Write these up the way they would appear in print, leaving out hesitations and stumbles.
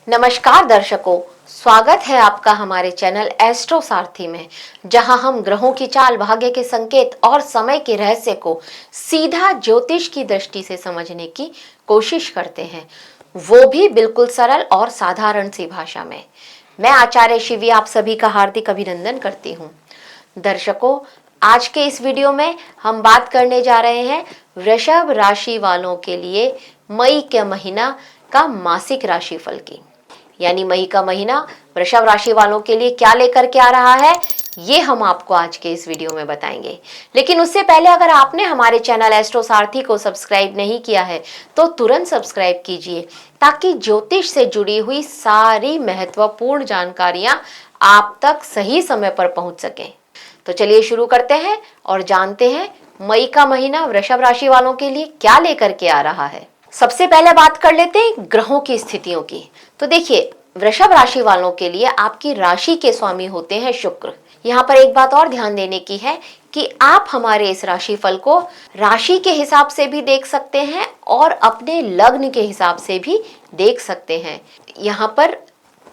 नमस्कार दर्शकों, स्वागत है आपका हमारे चैनल एस्ट्रो सारथी में, जहां हम ग्रहों की चाल, भाग्य के संकेत और समय के रहस्य को सीधा ज्योतिष की दृष्टि से समझने की कोशिश करते हैं, वो भी बिल्कुल सरल और साधारण सी भाषा में। मैं आचार्य शिवी आप सभी का हार्दिक अभिनंदन करती हूँ। दर्शकों, आज के इस वीडियो में हम बात करने जा रहे हैं वृषभ राशि वालों के लिए मई के महीना का मासिक राशिफल की। यानी मई का महीना वृषभ राशि वालों के लिए क्या लेकर के आ रहा है, ये हम आपको आज के इस वीडियो में बताएंगे। लेकिन उससे पहले अगर आपने हमारे चैनल एस्ट्रो सारथी को सब्सक्राइब नहीं किया है तो तुरंत सब्सक्राइब कीजिए, ताकि ज्योतिष से जुड़ी हुई सारी महत्वपूर्ण जानकारियां आप तक सही समय पर पहुंच सकें। तो चलिए शुरू करते हैं और जानते हैं मई का महीना वृषभ राशि वालों के लिए क्या लेकर के आ रहा है। सबसे पहले बात कर लेते हैं ग्रहों की स्थितियों की। तो देखिए, वृषभ राशि वालों के लिए आपकी राशि के स्वामी होते हैं शुक्र। यहाँ पर एक बात और ध्यान देने की है कि आप हमारे इस राशिफल को राशि के हिसाब से भी देख सकते हैं और अपने लग्न के हिसाब से भी देख सकते हैं। यहाँ पर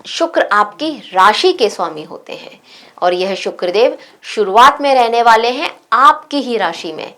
शुक्र आपकी राशि के स्वामी होते हैं और यह शुक्रदेव शुरुआत में रहने वाले हैं आपकी ही राशि में,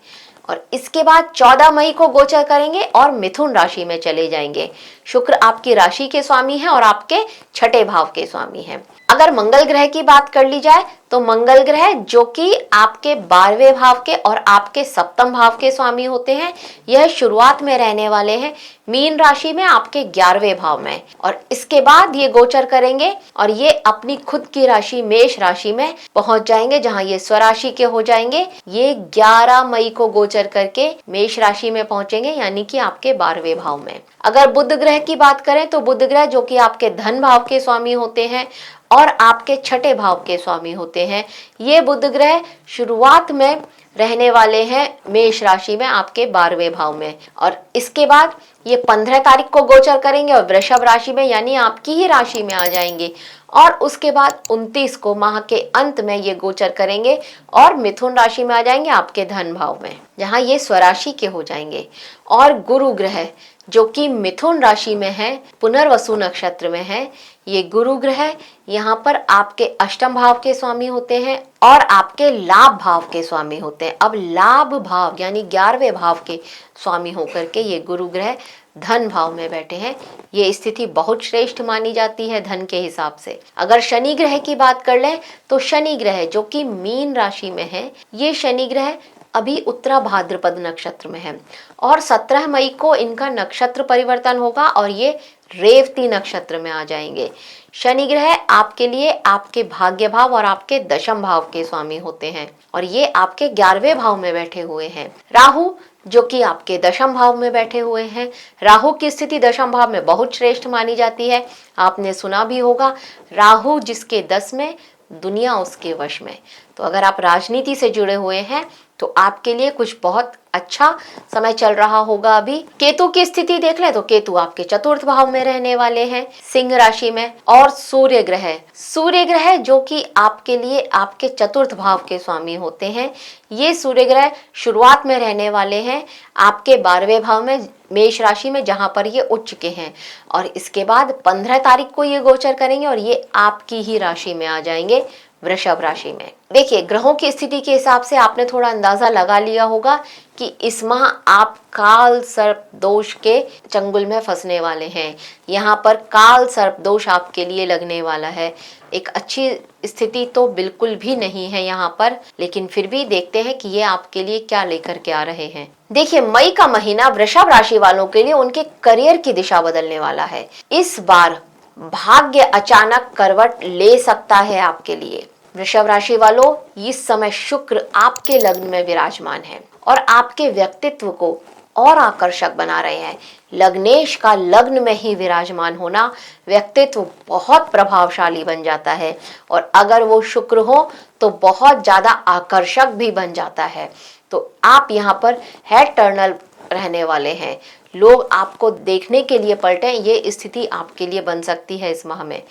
और इसके बाद 14 मई को गोचर करेंगे और मिथुन राशि में चले जाएंगे। शुक्र आपकी राशि के स्वामी हैं और आपके छठे भाव के स्वामी हैं। अगर मंगल ग्रह की बात कर ली जाए तो मंगल ग्रह जो कि आपके 12वें भाव के और आपके सप्तम भाव के स्वामी होते हैं, यह शुरुआत में रहने वाले हैं मीन राशि में आपके 11वें भाव में, और इसके बाद ये गोचर करेंगे और ये अपनी खुद की राशि मेष राशि में पहुंच जाएंगे, जहां ये स्वराशि के हो जाएंगे। ये 11 मई को गोचर करके मेष राशि में पहुंचेंगे, यानी कि आपके 12वें भाव में। अगर बुध ग्रह की बात करें तो बुध ग्रह जो कि आपके धन भाव के स्वामी होते हैं और आपके छठे भाव के स्वामी होते हैं, ये बुध ग्रह शुरुआत में रहने वाले हैं मेष राशि में आपके 12वें भाव में, और इसके बाद ये 15 तारीख को गोचर करेंगे और वृषभ राशि में यानी आपकी ही राशि में आ जाएंगे, और उसके बाद 29 को माह के अंत में ये गोचर करेंगे और मिथुन राशि में आ जाएंगे आपके धन भाव में, जहां ये स्वराशि के हो जाएंगे। और गुरु ग्रह जो कि मिथुन राशि में है, पुनर्वसु नक्षत्र में है, ये गुरु ग्रह यहाँ पर आपके अष्टम भाव के स्वामी होते हैं और आपके लाभ भाव के स्वामी होते हैं। अब लाभ भाव यानी 11वें भाव के स्वामी होकर के ये गुरु ग्रह धन भाव में बैठे हैं। ये स्थिति बहुत श्रेष्ठ मानी जाती है धन के हिसाब से। अगर शनि ग्रह की बात कर लें तो शनि ग्रह जो कि मीन राशि में है, ये शनि ग्रह अभी उत्तरा भाद्रपद नक्षत्र में है और 17 मई को इनका नक्षत्र परिवर्तन होगा और ये रेवती नक्षत्र में आ जाएंगे। शनि ग्रह आपके लिए आपके भाग्य भाव और आपके दशम भाव के स्वामी होते हैं और ये आपके 11वें भाव में बैठे हुए हैं। राहु जो कि आपके दशम भाव में बैठे हुए हैं। राहु की स्थिति दशम भाव में बहुत श्रेष्ठ मानी जाती है। आपने सुना भी होगा, राहु जिसके 10 में दुनिया उसके वश में। तो अगर आप राजनीति से जुड़े हुए हैं तो आपके लिए कुछ बहुत अच्छा समय चल रहा होगा। अभी केतु की स्थिति देख ले तो केतु आपके चतुर्थ भाव में रहने वाले हैं सिंह राशि में। और सूर्य ग्रह जो कि आपके लिए आपके चतुर्थ भाव के स्वामी होते हैं, ये सूर्य ग्रह शुरुआत में रहने वाले हैं आपके 12वें भाव में मेष राशि में, जहां पर ये उच्च के हैं, और इसके बाद 15 तारीख को ये गोचर करेंगे और ये आपकी ही राशि में आ जाएंगे वृषभ राशि में। देखिए, ग्रहों की स्थिति के हिसाब से आपने थोड़ा अंदाजा लगा लिया होगा कि इस माह आप काल सर्प दोष के चंगुल में फंसने वाले हैं। यहाँ पर काल सर्प दोष आपके लिए लगने वाला है। एक अच्छी स्थिति तो बिल्कुल भी नहीं है यहाँ पर, लेकिन फिर भी देखते हैं कि ये आपके लिए क्या लेकर के आ रहे हैं। देखिए, मई का महीना वृषभ राशि वालों के लिए उनके करियर की दिशा बदलने वाला है। इस बार भाग्य अचानक करवट ले सकता है आपके लिए। वृषभ राशि वालों, इस समय शुक्र आपके लग्न में विराजमान है और आपके व्यक्तित्व को और आकर्षक बना रहे हैं। लग्नेश का लग्न में ही विराजमान होना व्यक्तित्व बहुत प्रभावशाली बन जाता है, और अगर वो शुक्र हो तो बहुत ज्यादा आकर्षक भी बन जाता है। तो आप यहाँ पर हेड टर्नल रहने वाले हैं। लोग आपको देखने के लिए पलटे, ये स्थिति आपके लिए बन सकती है इस माह में।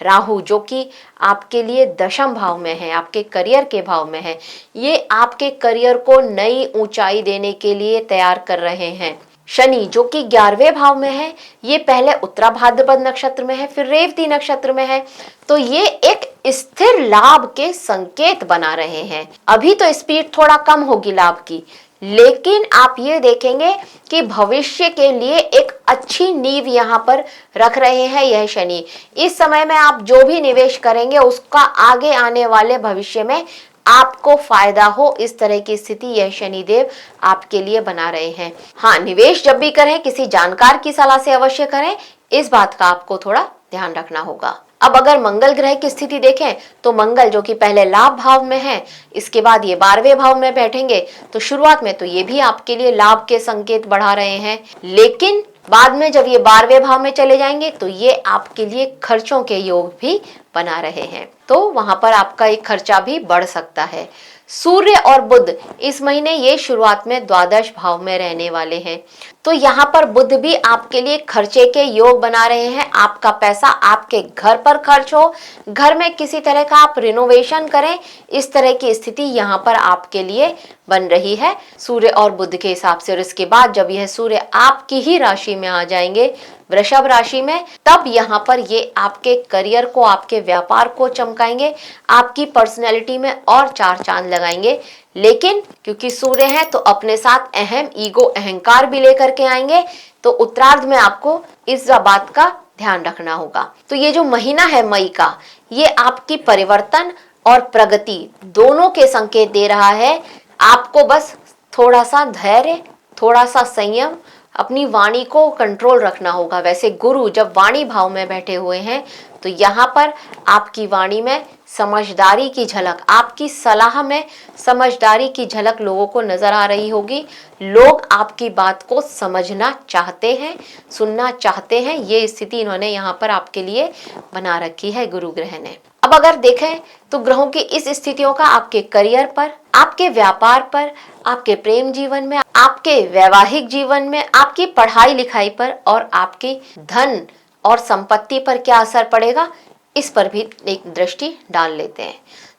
राहु जो कि आपके लिए दशम भाव में है, आपके करियर के भाव में है, ये आपके करियर को नई ऊंचाई देने के लिए तैयार कर रहे हैं। शनि जो कि 11वें भाव में है, ये पहले उत्तरा भाद्रपद नक्षत्र में है, फिर रेवती नक्षत्र में है, तो ये एक स्थिर लाभ के संकेत बना रहे हैं। अभी तो स्पीड थोड़ा कम होगी लाभ की, लेकिन आप ये देखेंगे कि भविष्य के लिए एक अच्छी नींव यहाँ पर रख रहे हैं यह शनि। इस समय में आप जो भी निवेश करेंगे उसका आगे आने वाले भविष्य में आपको फायदा हो, इस तरह की स्थिति यह शनिदेव आपके लिए बना रहे हैं। हाँ, निवेश जब भी करें किसी जानकार की सलाह से अवश्य करें, इस बात का आपको थोड़ा ध्यान रखना होगा। अब अगर मंगल ग्रह की स्थिति देखें तो मंगल जो कि पहले लाभ भाव में है, इसके बाद ये 12वें भाव में बैठेंगे, तो शुरुआत में तो ये भी आपके लिए लाभ के संकेत बढ़ा रहे हैं, लेकिन बाद में जब ये 12वें भाव में चले जाएंगे तो ये आपके लिए खर्चों के योग भी बना रहे हैं, तो वहां पर आपका एक खर्चा भी बढ़ सकता है। सूर्य और बुध इस महीने ये शुरुआत में द्वादश भाव में रहने वाले हैं, तो यहाँ पर बुध भी आपके लिए खर्चे के योग बना रहे हैं। आपका पैसा आपके घर पर खर्च हो, घर में किसी तरह का आप रिनोवेशन करें, इस तरह की स्थिति यहाँ पर आपके लिए बन रही है सूर्य और बुध के हिसाब से। और इसके बाद जब यह सूर्य आपकी ही राशि में आ जाएंगे, वृषभ राशि में, तब यहाँ पर ये आपके करियर को, आपके व्यापार को चमकाएंगे, आपकी पर्सनैलिटी में और चार चांद लगाएंगे। लेकिन क्योंकि सूर्य है तो अपने साथ अहम ईगो, अहंकार भी लेकर के आएंगे, तो उत्तरार्ध में आपको इस बात का ध्यान रखना होगा। तो ये जो महीना है मई का, ये आपकी परिवर्तन और प्रगति दोनों के संकेत दे रहा है। आपको बस थोड़ा सा धैर्य, थोड़ा सा संयम, अपनी वाणी को कंट्रोल रखना होगा। वैसे गुरु जब वाणी भाव में बैठे हुए हैं तो यहाँ पर आपकी वाणी में समझदारी की झलक, आपकी सलाह में समझदारी की झलक लोगों को नजर आ रही होगी। लोग आपकी बात को समझना चाहते हैं, सुनना चाहते हैं, ये स्थिति इन्होंने यहाँ पर आपके लिए बना रखी है गुरु ग्रह ने। अब अगर देखें तो ग्रहों की इस स्थितियों का आपके करियर पर, आपके व्यापार पर, आपके प्रेम जीवन में, आपके वैवाहिक जीवन में, आपकी पढ़ाई लिखाई पर और आपकी धन और संपत्ति पर क्या असर पड़ेगा, इस पर भी एक दृष्टि डाल लेते हैं।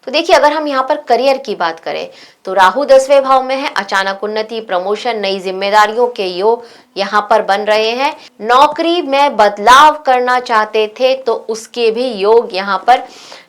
तो देखिए, अगर हम यहाँ पर करियर की बात करें तो राहु 10वें भाव में है। अचानक उन्नति, प्रमोशन, नई जिम्मेदारियों के योग यहाँ पर बन रहे हैं। नौकरी में बदलाव करना चाहते थे तो उसके भी योग यहाँ पर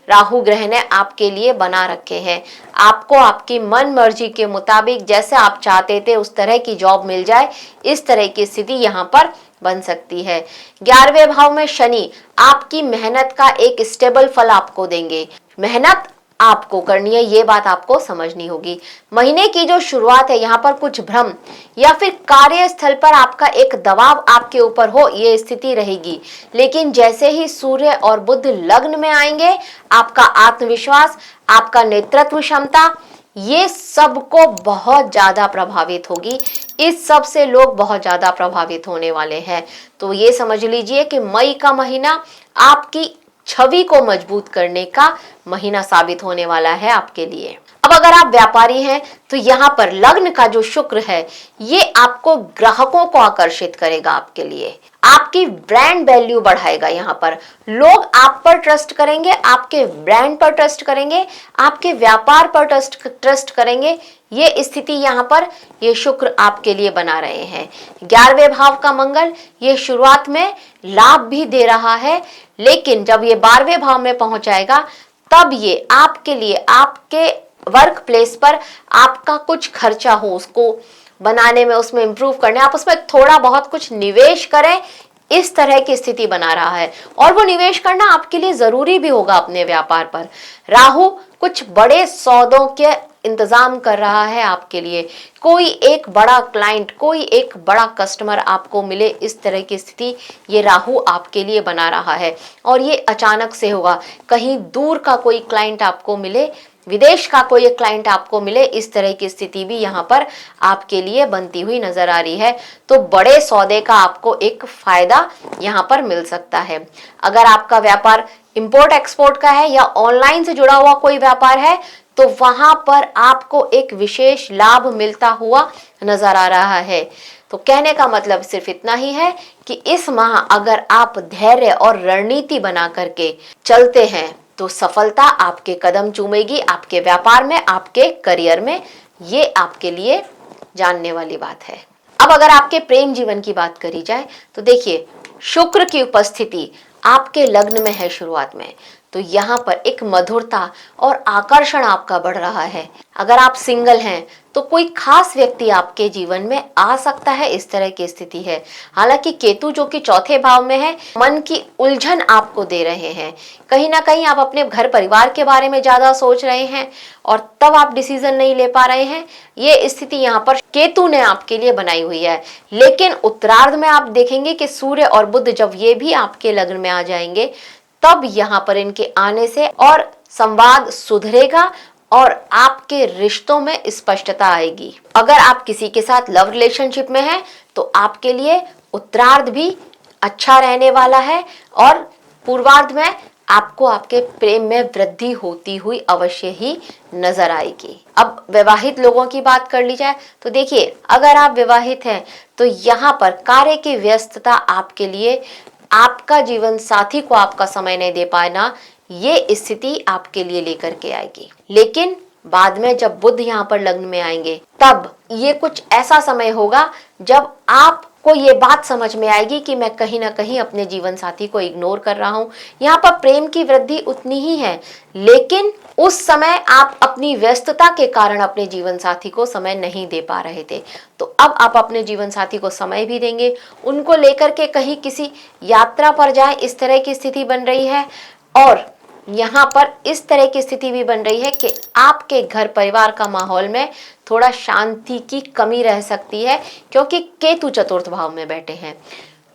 राहु ग्रह ने आपके लिए बना रखे हैं। आपको आपकी मन मर्जी के मुताबिक जैसे आप चाहते थे उस तरह की जॉब मिल जाए, इस तरह की स्थिति यहाँ पर बन सकती है। 11वें भाव में शनि आपकी मेहनत का एक स्टेबल फल आपको देंगे। मेहनत आपको करनी है, ये बात आपको समझनी होगी। महीने की जो शुरुआत है यहाँ पर कुछ भ्रम या फिर कार्यस्थल पर आपका एक दबाव आपके ऊपर हो, ये स्थिति रहेगी। लेकिन जैसे ही सूर्य और बुध लग्न में आएंगे, आपका आत्मविश्वास, आपका नेतृत्व क्षमता, ये सबको बहुत ज्यादा प्रभावित होगी। इस सब से लोग बहुत ज्यादा प्रभावित होने वाले हैं। तो ये समझ लीजिए कि मई का महीना आपकी छवि को मजबूत करने का महीना साबित होने वाला है आपके लिए। अब अगर आप व्यापारी हैं तो यहाँ पर लग्न का जो शुक्र है ये आपको ग्राहकों को आकर्षित करेगा, आपके लिए आपकी ब्रांड वैल्यू बढ़ाएगा। यहाँ पर लोग आप पर ट्रस्ट करेंगे, आपके ब्रांड पर ट्रस्ट करेंगे, आपके व्यापार पर ट्रस्ट करेंगे। ये स्थिति यहाँ पर ये शुक्र आपके लिए बना रहे हैं। 11वें भाव का मंगल ये शुरुआत में लाभ भी दे रहा है, लेकिन जब ये 12वें भाव में पहुंच जाएगा तब ये आपके लिए, आपके वर्क प्लेस पर आपका कुछ खर्चा हो, उसको बनाने में, उसमें इंप्रूव करने, आप उसमें थोड़ा बहुत कुछ निवेश करें, इस तरह की स्थिति बना रहा है। और वो निवेश करना आपके लिए जरूरी भी होगा अपने व्यापार पर। राहु कुछ बड़े सौदों के इंतजाम कर रहा है आपके लिए। कोई एक बड़ा क्लाइंट, कोई एक बड़ा कस्टमर आपको मिले, इस तरह की स्थिति ये राहु आपके लिए बना रहा है। और ये अचानक से होगा। कहीं दूर का कोई क्लाइंट आपको मिले, विदेश का कोई क्लाइंट आपको मिले, इस तरह की स्थिति भी यहाँ पर आपके लिए बनती हुई नजर आ रही है। तो बड़े सौदे का आपको एक फायदा यहाँ पर मिल सकता है। अगर आपका व्यापार इंपोर्ट एक्सपोर्ट का है या ऑनलाइन से जुड़ा हुआ कोई व्यापार है तो वहां पर आपको एक विशेष लाभ मिलता हुआ नजर आ रहा है। तो कहने का मतलब सिर्फ इतना ही है कि इस माह अगर आप धैर्य और रणनीति बना करके चलते हैं तो सफलता आपके कदम चूमेगी, आपके व्यापार में, आपके करियर में। ये आपके लिए जानने वाली बात है। अब अगर आपके प्रेम जीवन की बात करी जाए तो देखिए, शुक्र की उपस्थिति आपके लग्न में है शुरुआत में, तो यहाँ पर एक मधुरता और आकर्षण आपका बढ़ रहा है। अगर आप सिंगल हैं तो कोई खास व्यक्ति आपके जीवन में आ सकता है, इस तरह की स्थिति है। हालांकि केतु जो कि चौथे भाव में है, मन की उलझन आपको दे रहे हैं। कहीं ना कहीं आप अपने घर परिवार के बारे में ज्यादा सोच रहे हैं और तब आप डिसीजन नहीं ले पा रहे हैं। ये स्थिति यहाँ पर केतु ने आपके लिए बनाई हुई है। लेकिन उत्तरार्ध में आप देखेंगे कि सूर्य और बुध जब ये भी आपके लग्न में आ जाएंगे, तब यहाँ पर इनके आने से और संवाद सुधरेगा और आपके रिश्तों में स्पष्टता आएगी। अगर आप किसी के साथ लव रिलेशनशिप में हैं तो आपके लिए उत्तरार्ध भी अच्छा रहने वाला है और पूर्वार्ध में आपको आपके प्रेम में वृद्धि होती हुई अवश्य ही नजर आएगी। अब विवाहित लोगों की बात कर ली जाए तो देखिए, अगर आप विवाहित हैं तो यहाँ पर कार्य की व्यस्तता आपके लिए, आपका जीवन साथी को आपका समय नहीं दे पाना, ये स्थिति आपके लिए लेकर के आएगी। लेकिन बाद में जब बुध यहाँ पर लग्न में आएंगे, तब ये कुछ ऐसा समय होगा जब आपको ये बात समझ में आएगी कि मैं कहीं ना कहीं अपने जीवन साथी को इग्नोर कर रहा हूँ। यहाँ पर प्रेम की वृद्धि उतनी ही है, लेकिन उस समय आप अपनी व्यस्तता के कारण अपने जीवन साथी को समय नहीं दे पा रहे थे। तो अब आप अपने जीवन साथी को समय भी देंगे, उनको लेकर के कहीं किसी यात्रा पर जाए, इस तरह की स्थिति बन रही है। और यहाँ पर इस तरह की स्थिति भी बन रही है कि आपके घर परिवार का माहौल में थोड़ा शांति की कमी रह सकती है, क्योंकि केतु चतुर्थ भाव में बैठे हैं।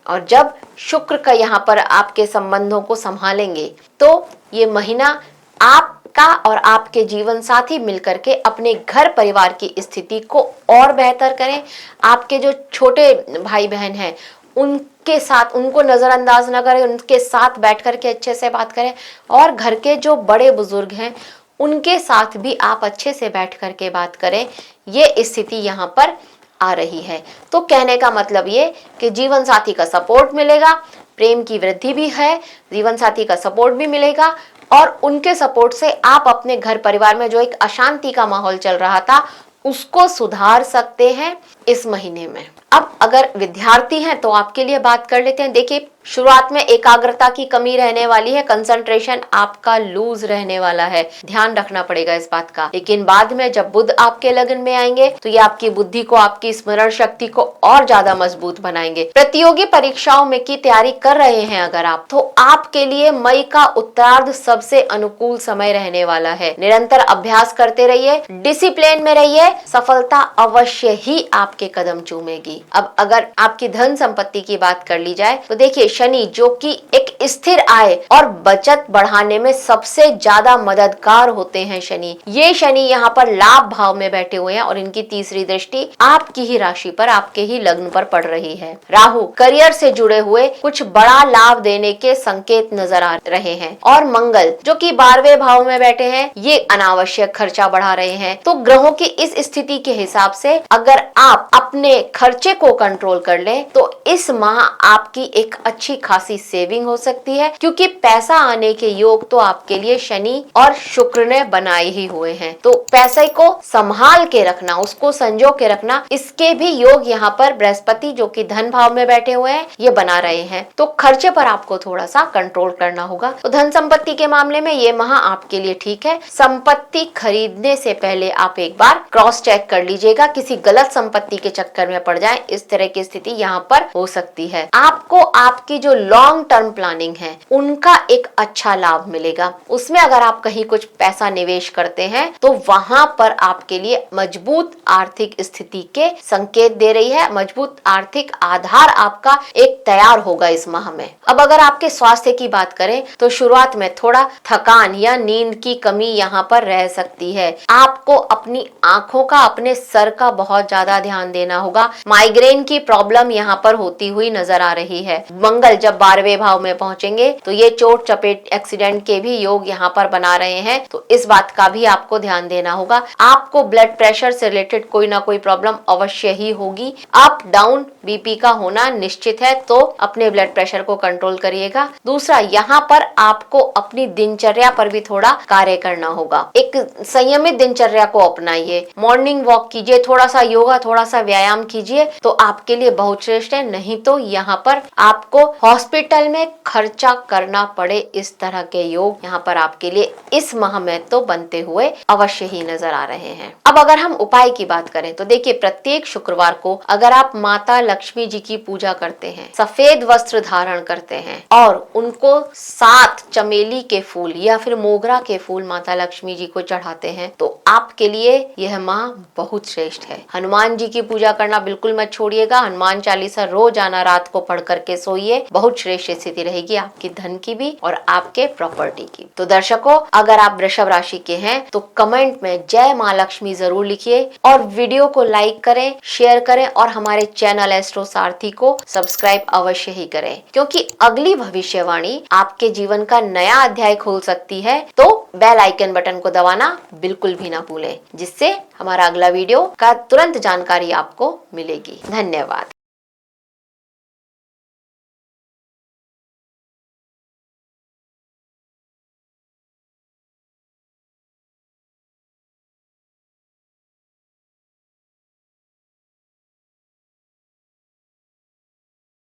और जब शुक्र का यहाँ पर आपके संबंधों को संभालेंगे, तो ये महीना आपका और आपके जीवन साथी मिलकर के अपने घर परिवार की स्थिति को और बेहतर करें। आपके जो छोटे भाई बहन हैं उनके साथ, उनको नजरअंदाज न करें, उनके साथ बैठ कर के अच्छे से बात करें। और घर के जो बड़े बुजुर्ग हैं उनके साथ भी आप अच्छे से बैठ कर के बात करें। ये स्थिति यहाँ पर आ रही है। तो कहने का मतलब ये कि जीवन साथी का सपोर्ट मिलेगा, प्रेम की वृद्धि भी है, जीवन साथी का सपोर्ट भी मिलेगा और उनके सपोर्ट से आप अपने घर परिवार में जो एक अशांति का माहौल चल रहा था उसको सुधार सकते हैं इस महीने में। अब अगर विद्यार्थी हैं तो आपके लिए बात कर लेते हैं। देखिए, शुरुआत में एकाग्रता की कमी रहने वाली है, कंसंट्रेशन आपका लूज रहने वाला है, ध्यान रखना पड़ेगा इस बात का। लेकिन बाद में जब बुध आपके लगन में आएंगे तो ये आपकी बुद्धि को, आपकी स्मरण शक्ति को और ज्यादा मजबूत बनाएंगे। प्रतियोगी परीक्षाओं में की तैयारी कर रहे हैं अगर आप, तो आपके लिए मई का उत्तरार्ध सबसे अनुकूल समय रहने वाला है। निरंतर अभ्यास करते रहिए, डिसिप्लिन में रहिए, सफलता अवश्य ही आपके कदम चूमेगी। अब अगर आपकी धन संपत्ति की बात कर ली जाए तो देखिए, शनि जो कि एक स्थिर आय और बचत बढ़ाने में सबसे ज्यादा मददगार होते हैं शनि, ये शनि यहाँ पर लाभ भाव में बैठे हुए हैं और इनकी तीसरी दृष्टि आपकी ही राशि पर, आपके ही लग्न पर पड़ रही है। राहु करियर से जुड़े हुए कुछ बड़ा लाभ देने के संकेत नजर आ रहे हैं और मंगल जो कि 12वें भाव में बैठे हैं, ये अनावश्यक खर्चा बढ़ा रहे हैं। तो ग्रहों की इस स्थिति के हिसाब से अगर आप अपने खर्चे को कंट्रोल कर लें तो इस माह आपकी एक अच्छी खासी सेविंग हो सकती है, क्योंकि पैसा आने के योग तो आपके लिए शनि और शुक्र ने बनाए ही हुए हैं। तो पैसे को संभाल के रखना, उसको संजो के रखना, इसके भी योग यहाँ पर बृहस्पति जो कि धन भाव में बैठे हुए हैं ये बना रहे हैं। तो खर्चे पर आपको थोड़ा सा कंट्रोल करना होगा। तो धन संपत्ति के मामले में ये माह आपके लिए ठीक है। संपत्ति खरीदने से पहले आप एक बार क्रॉस चेक कर लीजिएगा, किसी गलत संपत्ति के चक्कर में पड़ जाए, इस तरह की स्थिति यहाँ पर हो सकती है। आपको आपकी जो लॉन्ग टर्म प्लानिंग है उनका एक अच्छा लाभ मिलेगा। उसमें अगर आप कहीं कुछ पैसा निवेश करते हैं तो वहां पर आपके लिए मजबूत आर्थिक स्थिति के संकेत दे रही है, मजबूत आर्थिक आधार आपका एक तैयार होगा इस माह में। अब अगर आपके स्वास्थ्य की बात करें तो शुरुआत में थोड़ा थकान या नींद की कमी यहाँ पर रह सकती है। आपको अपनी आंखों का, अपने सर का बहुत ज्यादा ध्यान देना होगा। माइग्रेन की प्रॉब्लम यहाँ पर होती हुई नजर आ रही है। मंगल जब 12वें भाव में पहुंचेंगे तो ये चोट चपेट एक्सीडेंट के भी योग यहाँ पर बना रहे हैं, तो इस बात का भी आपको ध्यान देना होगा। आपको ब्लड प्रेशर से रिलेटेड कोई ना कोई प्रॉब्लम अवश्य ही होगी। अप डाउन बीपी का होना निश्चित है, तो अपने ब्लड प्रेशर को कंट्रोल करिएगा। दूसरा, यहाँ पर आपको अपनी दिनचर्या पर भी थोड़ा कार्य करना होगा। एक संयमित दिनचर्या को अपनाइए, मॉर्निंग वॉक कीजिए, थोड़ा सा योगा, थोड़ा सा व्यायाम कीजिए, तो आपके लिए बहुत श्रेष्ठ है। नहीं तो यहाँ पर आपको हॉस्पिटल में खर्चा करना पड़े, इस तरह के योग यहाँ पर आपके लिए इस माह में तो बनते हुए अवश्य ही नजर आ रहे हैं। अब अगर हम उपाय की बात करें तो देखिए, प्रत्येक शुक्रवार को अगर आप माता लक्ष्मी जी की पूजा करते हैं, सफेद वस्त्र धारण करते हैं और उनको 7 चमेली के फूल या फिर मोगरा के फूल माता लक्ष्मी जी को चढ़ाते हैं, तो आपके लिए यह माह बहुत श्रेष्ठ है। हनुमान जी की पूजा करना बिल्कुल मत छोड़िएगा। हनुमान चालीसा रोज आना रात को पढ़ करके सोइए, बहुत श्रेष्ठ स्थिति रहेगी आपकी धन की भी और आपके प्रॉपर्टी की। तो दर्शकों, अगर आप वृषभ राशि के हैं तो कमेंट में जय माँ लक्ष्मी जरूर लिखिए और वीडियो को लाइक करें, शेयर करें और हमारे चैनल एस्ट्रो सारथी को सब्सक्राइब अवश्य ही करें, क्योंकि अगली भविष्यवाणी आपके जीवन का नया अध्याय खोल सकती है। तो बेल आइकन बटन को दबाना बिल्कुल भी ना भूलें, जिससे हमारा अगला वीडियो का तुरंत जानकारी आपको मिलेगी। धन्यवाद।